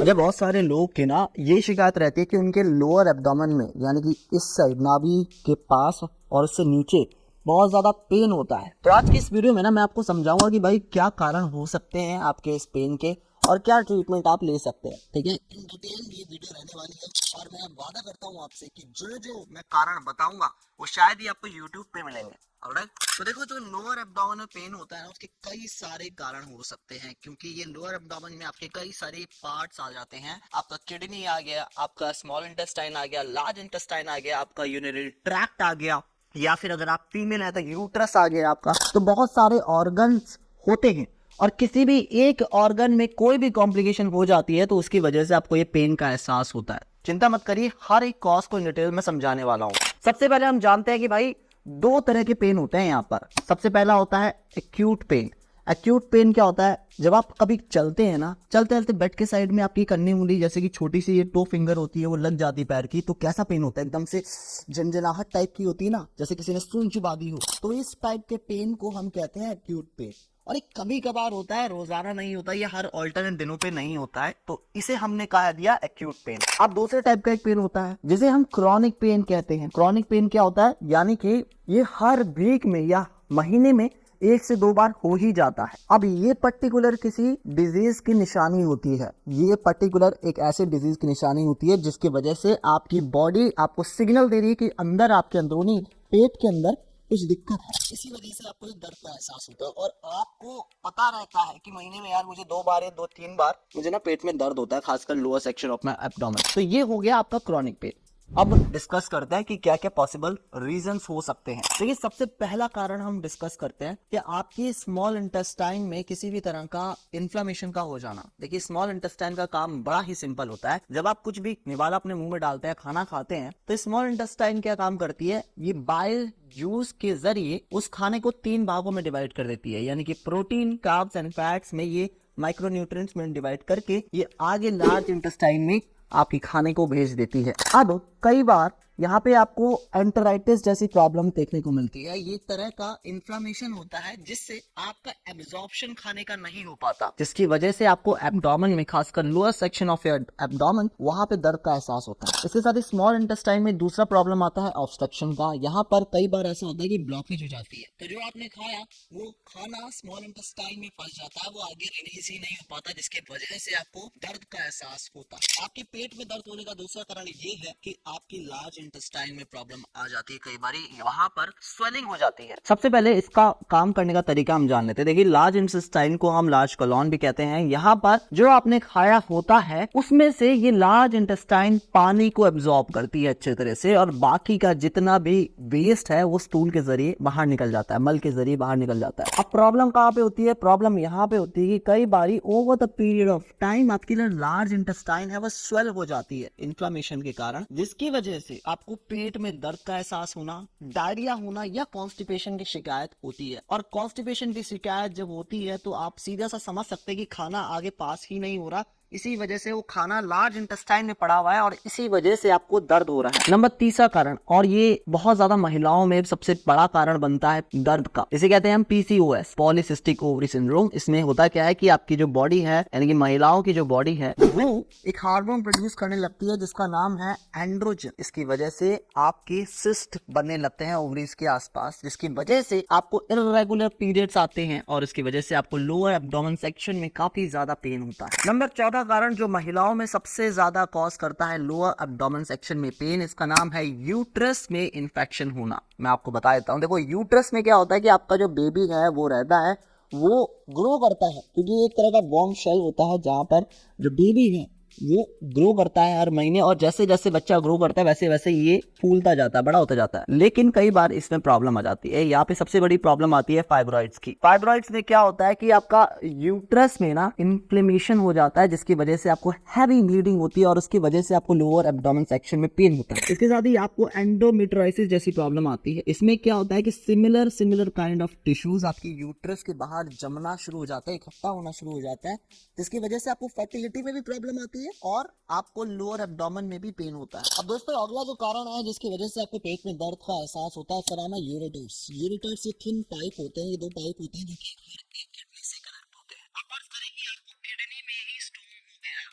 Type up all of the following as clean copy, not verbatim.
अच्छा, बहुत सारे लोग के ना ये शिकायत रहती है कि उनके लोअर एब्डोमेन में यानी कि इस साइड नाभि के पास और उससे नीचे बहुत ज़्यादा पेन होता है। तो आज की इस वीडियो में ना मैं आपको समझाऊंगा कि भाई क्या कारण हो सकते हैं आपके इस पेन के और क्या ट्रीटमेंट आप ले सकते हैं। ठीक है, इन डिटेल ये वीडियो रहने वाली है और मैं वादा करता हूँ आपसे कि जो जो मैं कारण बताऊंगा वो शायद ही आपको यूट्यूब पे मिलेंगे। ऑलराइट, तो देखो जो लोअर एब्डोमिनल पेन होता है ना उसके कई सारे कारण हो सकते हैं, क्योंकि ये लोअर एब्डोमेन में आपके कई सारे पार्ट्स आ जाते हैं। आपका किडनी आ गया, आपका स्मॉल इंटेस्टाइन आ गया, लार्ज इंटेस्टाइन आ गया, आपका यूरिनरी ट्रैक्ट आ गया, या फिर अगर आप फीमेल है तो यूट्रस आ गया आपका। तो बहुत सारे ऑर्गन्स होते हैं और किसी भी एक ऑर्गन में कोई भी कॉम्प्लिकेशन हो जाती है तो उसकी वजह से आपको ये पेन का एहसास होता है। चिंता मत करिए, हर एक कॉज को डिटेल में समझाने वाला हूँ। सबसे पहले हम जानते हैं कि भाई दो तरह के पेन होते हैं यहाँ पर। सबसे पहला होता है एक्यूट पेन। एक्यूट पेन क्या होता है? जब आप कभी चलते हैं ना, चलते चलते बेड के साइड में आपकी कन्नी उंगली जैसे कि छोटी सी ये टो फिंगर होती है वो लग जाती है पैर की, तो कैसा पेन होता है? एकदम से झंझनाहट टाइप की होती है ना, जैसे किसी ने सूंच बांधी हो। तो इस टाइप के पेन को हम कहते हैं एक्यूट पेन। और एक कभी कभार होता है, रोजाना नहीं होता, ये हर ऑल्टरनेट दिनों पे नहीं होता है, तो इसे हमने कहा दिया एक्यूट पेन। अब दूसरे टाइप का एक पेन होता है जिसे हम क्रॉनिक पेन कहते हैं। क्रॉनिक पेन क्या होता है? यानी कि ये हर वीक में या महीने में 1 से 2 बार हो ही जाता है। अब ये पर्टिकुलर किसी डिजीज की निशानी होती है। ये पर्टिकुलर एक ऐसे डिजीज की निशानी होती है जिसकी वजह से आपकी बॉडी आपको सिग्नल दे रही है कि अंदर आपके अंदरूनी पेट के अंदर कुछ दिक्कत है। इसी वजह से आपको दर्द का एहसास होता है और आपको पता रहता है कि महीने में यार मुझे 2 बार या 2-3 बार मुझे ना पेट में दर्द होता है, खासकर lower section of my abdomen. तो ये हो गया आपका क्रॉनिक पेन। अब डिस्कस करते हैं कि क्या क्या पॉसिबल रीजंस हो सकते हैं। देखिए, सबसे पहला कारण हम डिस्कस करते हैं कि आपकी स्मॉल इंटेस्टाइन में किसी भी तरह का इन्फ्लेमेशन का हो जाना। देखिए, स्मॉल इंटेस्टाइन का काम बड़ा ही सिंपल होता है। जब आप कुछ भी निवाला अपने मुंह में डालते हैं, खाना खाते हैं, तो स्मॉल इंटेस्टाइन क्या काम करती है? ये बाइल जूस के जरिए उस खाने को 3 भागों में डिवाइड कर देती है, यानी कि प्रोटीन, कार्ब्स एंड फैट्स में ये माइक्रोन्यूट्रिएंट्स में डिवाइड करके ये आगे लार्ज इंटेस्टाइन में आपकी खाने को भेज देती है। अब कई बार यहाँ पे आपको एंटेराइटिस जैसी प्रॉब्लम देखने को मिलती है। ये तरह का इन्फ्लेमेशन होता है जिससे आपका एब्जॉर्प्शन खाने का नहीं हो पाता, जिसकी वजह से आपको एब्डोमेन में, खासकर lower section of your abdomen, वहां पे दर्द का एहसास होता है। इसके साथ ही स्मॉल इंटेस्टाइन में दूसरा प्रॉब्लम आता है ऑब्स्ट्रक्शन का। यहाँ पर कई बार ऐसा होता है कि ब्लॉकेज हो जाती है, तो जो आपने खाया वो खाना स्मॉल इंटेस्टाइन में फंस जाता है, वो आगे रिलीज ही नहीं हो पाता, जिसकी वजह से आपको दर्द का एहसास होता है। आपके पेट में दर्द होने का दूसरा कारण ये है कि आपकी लार्ज इंटेस्टाइन में प्रॉब्लम आ जाती है। कई बार वहां पर स्वेलिंग हो जाती है। सबसे पहले इसका काम करने का तरीका हम जान लेते हैं। देखिए, लार्ज इंटेस्टाइन को हम लार्ज कोलोन भी कहते हैं। यहाँ पर जो आपने खाया होता है उसमें से ये लार्ज इंटेस्टाइन पानी को एब्जॉर्ब करती है अच्छे तरह से, और बाकी का जितना भी वेस्ट है वो स्टूल के जरिए बाहर निकल जाता है, मल के जरिए बाहर निकल जाता है। अब प्रॉब्लम कहाँ पे होती है? प्रॉब्लम यहाँ पे होती है कि कई बारी over the period of time आपकी लार्ज इंटेस्टाइन है वो स्वेल हो जाती है इन्फ्लेमेशन के कारण, जिसकी वजह से आपको पेट में दर्द का एहसास होना, डायरिया होना या कॉन्स्टिपेशन की शिकायत होती है। और कॉन्स्टिपेशन की शिकायत जब होती है तो आप सीधा सा समझ सकते हैं कि खाना आगे पास ही नहीं हो रहा, इसी वजह से वो खाना लार्ज इंटेस्टाइन में पड़ा हुआ है और इसी वजह से आपको दर्द हो रहा है। नंबर तीसरा कारण, और ये बहुत ज्यादा महिलाओं में सबसे बड़ा कारण बनता है दर्द का, इसे कहते हैं हम पीसीओएस, पॉलीसिस्टिक ओवरी सिंड्रोम। इसमें होता क्या है कि आपकी जो बॉडी है, यानी कि महिलाओं की जो बॉडी है, वो एक हार्मोन प्रोड्यूस करने लगती है जिसका नाम है एंड्रोजन। इसकी वजह से आपके सिस्ट बनने लगते हैं ओवरीज के आसपास, जिसकी वजह से आपको इर्रेगुलर पीरियड्स आते हैं और इसकी वजह से आपको लोअर एब्डोमेन सेक्शन में काफी ज्यादा पेन होता है। नंबर चौथा कारण जो महिलाओं में सबसे ज्यादा कॉज करता है लोअर एब्डोमेन सेक्शन में पेन, इसका नाम है यूट्रस में इन्फेक्शन होना। मैं आपको बता देता हूँ। देखो, यूट्रस में क्या होता है कि आपका जो बेबी है वो रहता है, वो ग्रो करता है, क्योंकि एक तरह का वॉर्म शेल होता है जहां पर जो बेबी है वो ग्रो करता है हर महीने, और जैसे जैसे बच्चा ग्रो करता है वैसे वैसे ये फूलता जाता है, बड़ा होता जाता है। लेकिन कई बार इसमें प्रॉब्लम आ जाती है। यहाँ पे सबसे बड़ी प्रॉब्लम आती है फाइब्रॉइड्स की। फाइब्रॉइड्स में क्या होता है कि आपका यूट्रस में ना इन्फ्लेमेशन हो जाता है, जिसकी वजह से आपको हैवी ब्लीडिंग होती है और उसकी वजह से आपको लोअर एब्डोमेन सेक्शन में पेन होता है। इसके साथ ही आपको एंडोमेट्रियोसिस जैसी प्रॉब्लम आती है। इसमें क्या होता है कि सिमिलर काइंड ऑफ टिश्यूज आपकी यूट्रस के बाहर जमना शुरू हो जाता है, इकट्ठा होना शुरू हो जाता है, जिसकी वजह से आपको फर्टिलिटी में भी प्रॉब्लम आती है और आपको लोअर एब्डोमेन में भी पेन होता है। अब दोस्तों, अगला जो कारण है जिसकी वजह से आपको पेट में दर्द का एहसास होता है, उसका नाम है यूरेटर्स। यूरेटर्स ये थिन पाइप होते हैं, ये 2 पाइप होते हैं जो कि एक किडनी से कनेक्ट होते हैं। अब बात करें कि आपको किडनी में ही स्टोन हो गया है,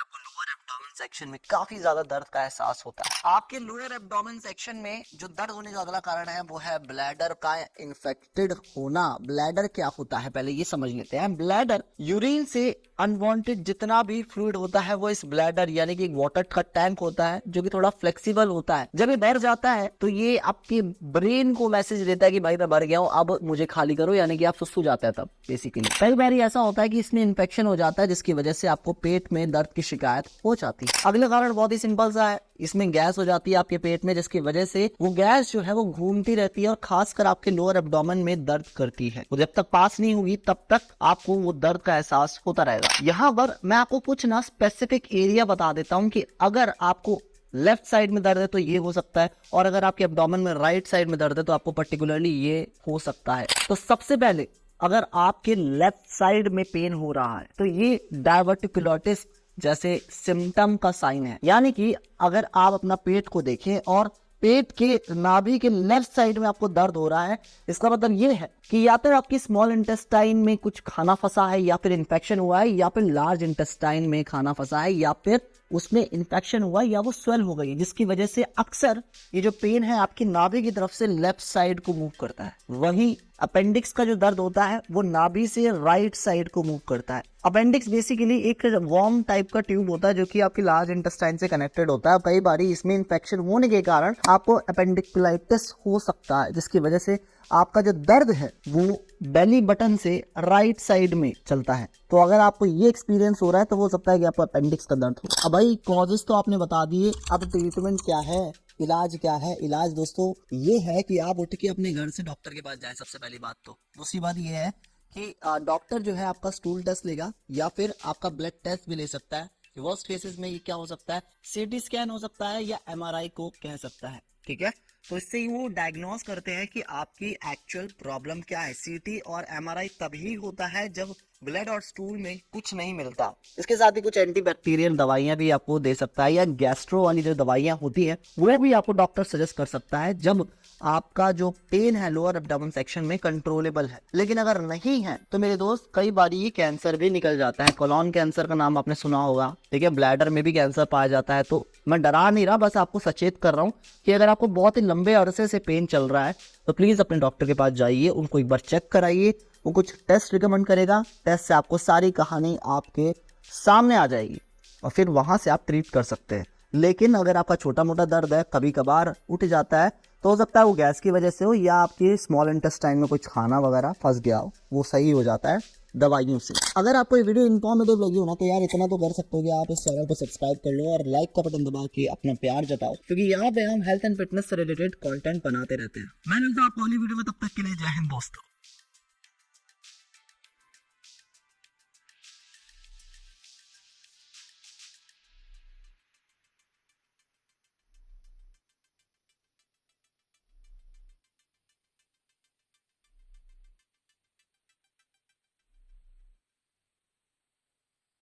आपको लोअर एब्डोमेन सेक्शन में काफी ज्यादा दर्द का एहसास होता है। आपके लोअर एब्डोमेन सेक्शन में जो दर्द होने का अगला कारण है वो है ब्लैडर का इन्फेक्टेड होना। ब्लैडर क्या होता है पहले ये समझ लेते हैं। ब्लैडर यूरिन से अनवांटेड जितना भी फ्लूइड होता है वो इस ब्लैडर यानी कि वाटर का टैंक होता है जो कि थोड़ा फ्लेक्सिबल होता है। जब ये भर जाता है तो ये आपके ब्रेन को मैसेज देता है कि भाई मैं भर गया हूँ, अब मुझे खाली करो, यानी कि आप सुसु जाते हैं। तब बेसिकली कई बार ऐसा होता है कि इसमें इन्फेक्शन हो जाता है जिसकी वजह से आपको पेट में दर्द की शिकायत हो जाती है। अगला कारण बहुत ही सिंपल सा है, इसमें गैस हो जाती है आपके पेट में जिसकी वजह से वो गैस जो है वो घूमती रहती है और खासकर आपके लोअर एब्डोमेन में दर्द करती है। वो जब तक पास नहीं होगी तब तक आपको वो दर्द का एहसास होता रहेगा। यहाँ पर मैं आपको कुछ ना स्पेसिफिक एरिया बता देता हूँ कि अगर आपको लेफ्ट साइड में दर्द है तो ये हो सकता है, और अगर आपके एब्डोमेन में राइट साइड में दर्द है तो आपको पर्टिकुलरली ये हो सकता है। तो सबसे पहले अगर आपके लेफ्ट साइड में पेन हो रहा है तो ये डायवर्टिकुलोसिस जैसे सिम्टम का साइन है। यानी कि अगर आप अपना पेट को देखें और पेट के नाभि के लेफ्ट साइड में आपको दर्द हो रहा है, इसका मतलब ये है कि या तो आपकी स्मॉल इंटेस्टाइन में कुछ खाना फंसा है, या फिर इन्फेक्शन हुआ है, या फिर लार्ज इंटेस्टाइन में खाना फंसा है, या फिर उसमें इन्फेक्शन हुआ है, या वो स्वेल हो गई है, जिसकी वजह से अक्सर ये जो पेन है आपकी नाभि की तरफ से लेफ्ट साइड को मूव करता है। वहीं अपेंडिक्स का जो दर्द होता है वो नाभि से राइट साइड को मूव करता है। अपेंडिक्स बेसिकली एक वार्म टाइप का ट्यूब होता है जो कि आपकी लार्ज इंटेस्टाइन से कनेक्टेड होता है। कई बार इसमें इन्फेक्शन होने के कारण आपको अपेंडिकुलाइटिस हो सकता है, जिसकी वजह से आपका जो दर्द है वो बेली बटन से राइट साइड में चलता है। तो अगर आपको ये एक्सपीरियंस हो रहा है तो हो सकता है कि आपको अपेंडिक्स का दर्द हो। अब भाई कॉजेस तो आपने बता दिए, अब ट्रीटमेंट क्या है, इलाज क्या है। इलाज दोस्तों ये है कि आप उठ के अपने घर से डॉक्टर के पास जाएं, सबसे पहली बात तो। दूसरी बात ये है कि डॉक्टर जो है आपका स्टूल टेस्ट लेगा या फिर आपका ब्लड टेस्ट भी ले सकता है। वर्स्ट केसेस में ये क्या हो सकता है, सीटी स्कैन हो सकता है या एमआरआई को कह सकता है, ठीक है। तो इससे ही वो डायग्नोज करते हैं कि आपकी एक्चुअल प्रॉब्लम क्या है। सीटी और एमआरआई तभी होता है जब ब्लड और स्टूल में कुछ नहीं मिलता। इसके साथ ही कुछ एंटीबैक्टीरियल दवाइयां भी आपको दे सकता है, या गैस्ट्रो वाली जो दवाइयां होती है वो भी आपको डॉक्टर सजेस्ट कर सकता है जब आपका जो पेन है लोअर एब्डोमेन सेक्शन में कंट्रोलेबल है। लेकिन अगर नहीं है तो मेरे दोस्त कई बार ये कैंसर भी निकल जाता है। कोलोन कैंसर का नाम आपने सुना होगा, ठीक है। ब्लैडर में भी कैंसर पाया जाता है। तो मैं डरा नहीं रहा, बस आपको सचेत कर रहा हूँ कि अगर आपको बहुत ही लंबे अरसे से पेन चल रहा है तो प्लीज अपने डॉक्टर के पास जाइए, उनको एक बार चेक कराइए। वो कुछ टेस्ट रिकमेंड करेगा, टेस्ट से आपको सारी कहानी आपके सामने आ जाएगी और फिर वहां से आप ट्रीट कर सकते हैं। लेकिन अगर आपका छोटा मोटा दर्द है, कभी कभार उठ जाता है, तो हो सकता है वो गैस की वजह से हो या आपकी स्मॉल इंटेस्टाइन में कुछ खाना वगैरह फंस गया हो, वो सही हो जाता है दवाइयों से। अगर आपको ये वीडियो इन्फॉर्मेटिव लगी हो ना तो यार इतना तो कर सकते हो कि आप इस चैनल को सब्सक्राइब कर लो और लाइक का बटन दबा के अपना प्यार जताओ, क्योंकि यहाँ पे हम हेल्थ एंड फिटनेस से रिलेटेड कंटेंट बनाते रहते हैं। मैं मिलता हूँ आपको अगली वीडियो में, तब तक के लिए जय हिंद दोस्तों।